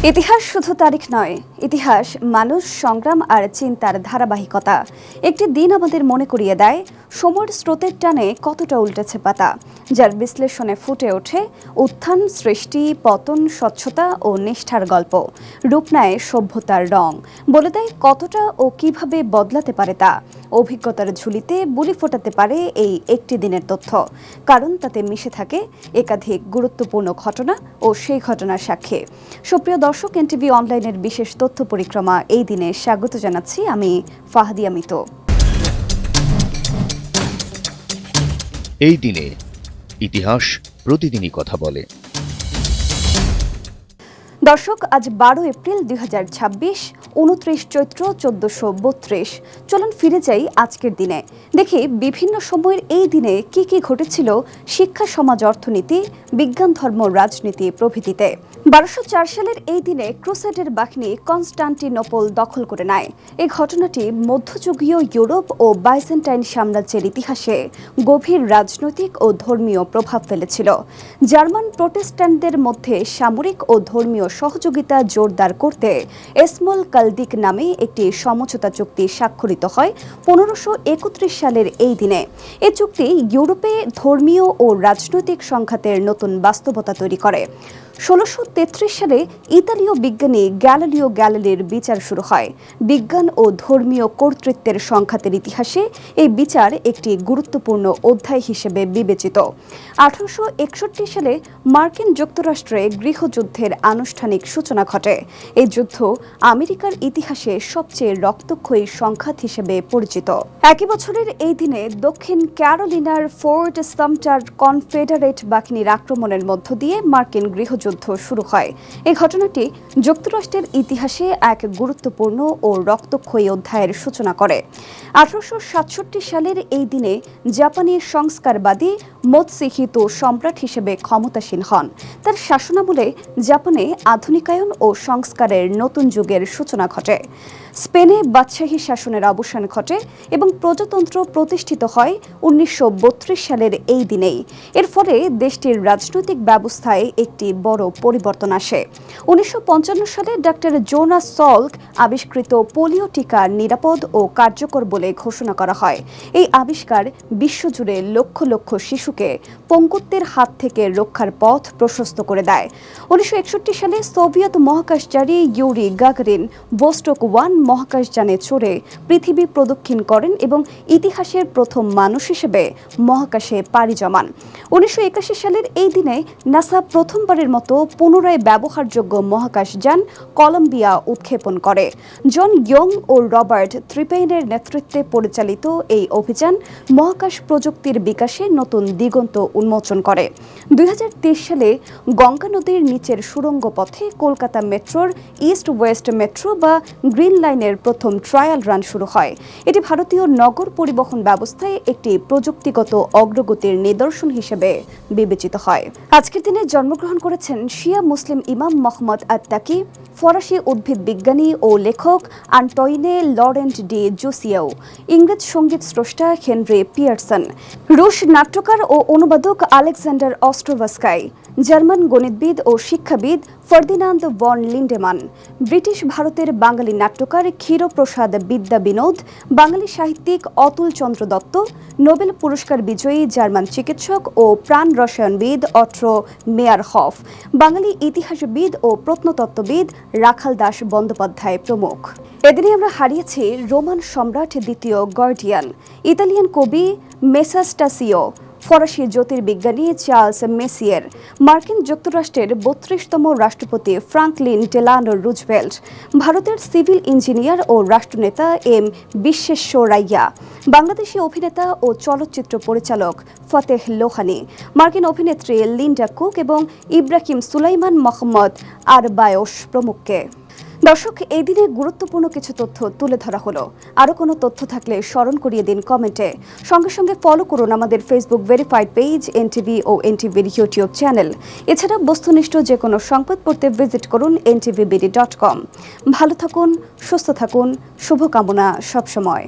ইতিহাস শুধু তারিখ নয়, ইতিহাস মানুষ, সংগ্রাম আর চিন্তার ধারাবাহিকতা। একটি দিন আমাদের মনে করিয়ে দেয় সময়ের স্রোতের টানে কতটা উল্টেছে পাতা, যার বিশ্লেষণে ফুটে ওঠে উত্থান, সৃষ্টি, পতন, স্বচ্ছতা ও নিষ্ঠার গল্প। রূপ নেয় সভ্যতার রং, বলে দেয় কতটা ও কিভাবে বদলাতে পারে তা। অভিজ্ঞতার ঝুলিতে বুলি ফোটাতে পারে এই একটি দিনের তথ্য, কারণ তাতে মিশে থাকে একাধিক গুরুত্বপূর্ণ ঘটনা ও সেই ঘটনার সাক্ষী। সুপ্রিয় দর্শক, এনটিভি অনলাইনের বিশেষ তথ্য পরিক্রমা এই দিনে স্বাগত জানাচ্ছি আমি ফাহাদিয়া মিতো। এই দিনে ইতিহাস প্রতিদিনই কথা বলে। দর্শক, আজ 12 এপ্রিল 2026, 29 চৈত্র 1432। চলুন ফিরে যাই আজকের দিনে, দেখি বিভিন্ন সময়ের এই দিনে কি কি ঘটেছিল শিক্ষা, সমাজ, অর্থনীতি, বিজ্ঞান, ধর্ম, রাজনীতি প্রভৃতিতে। 1204 সালের এই দিনে ক্রুসেডের বাহিনী কনস্টান্টিনোপল দখল করে নেয়। এই ঘটনাটি মধ্যযুগীয় ইউরোপ ও বাইজেন্টাইন সাম্রাজ্যের ইতিহাসে গভীর রাজনৈতিক ও ধর্মীয় প্রভাব ফেলেছিল। জার্মান প্রোটেস্ট্যান্টদের মধ্যে সামরিক ও ধর্মীয় সহযোগিতা জোরদার করতে এসমল কালদিক নামে একটি সমঝোতা চুক্তি স্বাক্ষরিত হয় 1531 সালের এই দিনে। এই চুক্তি ইউরোপে ধর্মীয় ও রাজনৈতিক সংঘাতের নতুন বাস্তবতা তৈরি করে। 1633 সালে ইতালীয় বিজ্ঞানী গ্যালিলিও গ্যালিলির বিচার শুরু হয়। বিজ্ঞান ও ধর্মীয় কর্তৃত্বের সংঘাতের ইতিহাসে এই বিচার একটি গুরুত্বপূর্ণ অধ্যায় হিসেবে বিবেচিত। 1861 সালে মার্কিন যুক্তরাষ্ট্রে গৃহযুদ্ধের আনুষ্ঠানিক সূচনা ঘটে। এই যুদ্ধ আমেরিকার ইতিহাসে সবচেয়ে রক্তক্ষয়ী সংঘাত হিসেবে পরিচিত। একই বছরের এই দিনে দক্ষিণ ক্যারোলিনার ফোর্ট সামটার কনফেডারেট বাহিনীর আক্রমণের মধ্য দিয়ে মার্কিন গৃহযুদ্ধ শুরু হয়। এই ঘটনাটি যুক্তরাষ্ট্রের ইতিহাসে এক গুরুত্বপূর্ণ ও রক্তক্ষয়ী অধ্যায়ের সূচনা করে। 1867 সালের এই দিনে জাপানি সংস্কারবাদী মোতসুহিতো সম্রাট হিসেবে ক্ষমতাসীন হন। তার শাসনামলে জাপানে আধুনিকায়ন ও সংস্কারের নতুন যুগের সূচনা ঘটে। স্পেনে বাদশাহী শাসনের অবসান ঘটে এবং প্রজাতন্ত্র প্রতিষ্ঠিত হয় 1932 সালের এই দিনেই। এর ফলে দেশটির রাজনৈতিক ব্যবস্থায় একটি বড় পরিবর্তন আসে। 1955 সালে ডক্টর জোনাস সল্ক আবিষ্কৃত পোলিও টিকা নিরাপদ ও কার্যকর বলে ঘোষণা করা হয়। এই আবিষ্কার বিশ্বজুড়ে লক্ষ লক্ষ শিশুকে পঙ্গুত্বের হাত থেকে রক্ষার পথ প্রশস্ত করে দেয়। 1961 সালে সোভিয়েত মহাকাশচারী ইউরি গাগারিন ভোস্টক 1 মহাকাশযানে চড়ে পৃথিবী প্রদক্ষিণ করেন এবং ইতিহাসের প্রথম মানুষ হিসেবে মহাকাশে পাড়ি জমান। 1981 সালের এই দিনে নাসা প্রথমবারের মতো পুনরায় ব্যবহারযোগ্য মহাকাশযান কলম্বিয়া উৎক্ষেপণ করে। জন ইয়ং ও রবার্ট ত্রিপেইনের নেতৃত্বে পরিচালিত এই অভিযান মহাকাশ প্রযুক্তির বিকাশে নতুন দিগন্ত উন্মোচন করে। 2023 সালে গঙ্গা নদীর নিচের সুড়ঙ্গ পথে কলকাতা মেট্রোর ইস্ট ওয়েস্ট মেট্রো বা গ্রিন লাইনের প্রথম ট্রায়াল রান শুরু হয়। এটি ভারতীয় নগর পরিবহন ব্যবস্থায় একটি প্রযুক্তিগত অগ্রগতির নিদর্শন হিসেবে বিবেচিত হয়। আজকের দিনে জন্মগ্রহণ করেছেন শিয়া মুসলিম ইমাম মোহাম্মদ আত্তাকি, ফরাসি উদ্ভিদ বিজ্ঞানী ও লেখক আন্টয়নে লরেন্ট ডি জুসিয়াও, ইংরেজ সঙ্গীত স্রষ্টা হেনরি পিয়ারসন, রুশ নাট্যকার ও অনুবাদক আলেকজান্ডার অস্ট্রোভাস্কাই, জার্মান গণিতবিদ ও শিক্ষাবিদ ফার্দিনান্দ ভন লিন্ডেমান, ব্রিটিশ ভারতের বাঙালি নাট্যকার ক্ষীরপ্রসাদ বিদ্যা বিনোদ, বাঙালি সাহিত্যিক অতুল চন্দ্র দত্ত, নোবেল পুরস্কার বিজয়ী জার্মান চিকিৎসক ও প্রাণ রসায়নবিদ অট্রো মেয়ারহফ, বাঙালি ইতিহাসবিদ ও প্রত্নতত্ত্ববিদ রাখাল দাস বন্দ্যোপাধ্যায় প্রমুখ। এদিনে আমরা হারিয়েছি রোমান সম্রাট দ্বিতীয় গর্ডিয়ান, ইতালিয়ান কবি মেসাস্টাসিও, ফরাসি জ্যোতির্বিজ্ঞানী চার্লস মেসিয়ের, মার্কিন যুক্তরাষ্ট্রের 32তম রাষ্ট্রপতি ফ্রাঙ্কলিন ডেলানো রুজভেল্ট, ভারতের সিভিল ইঞ্জিনিয়ার ও রাষ্ট্রনেতা এম বিশ্বেশ্বরাইয়া, বাংলাদেশি অভিনেতা ও চলচ্চিত্র পরিচালক ফতেহ লোহানী, মার্কিন অভিনেত্রী লিন্ডা কুক এবং ইব্রাহিম সুলাইমান মোহাম্মদ আরবায়স প্রমুখকে। দর্শক, এই দিনে গুরুত্বপূর্ণ কিছু তথ্য তুলে ধরা হলো। আরও কোনো তথ্য থাকলে স্মরণ করিয়ে দিন কমেন্টে। সঙ্গে সঙ্গে ফলো করুন আমাদের ফেসবুক ভেরিফাইড পেজ এনটিভি ও এনটিভির ইউটিউব চ্যানেল। এছাড়া বস্তুনিষ্ঠ যে কোনো সংবাদ পড়তে ভিজিট করুন ntvbd.com। ভালো থাকুন, সুস্থ থাকুন, শুভকামনা সবসময়।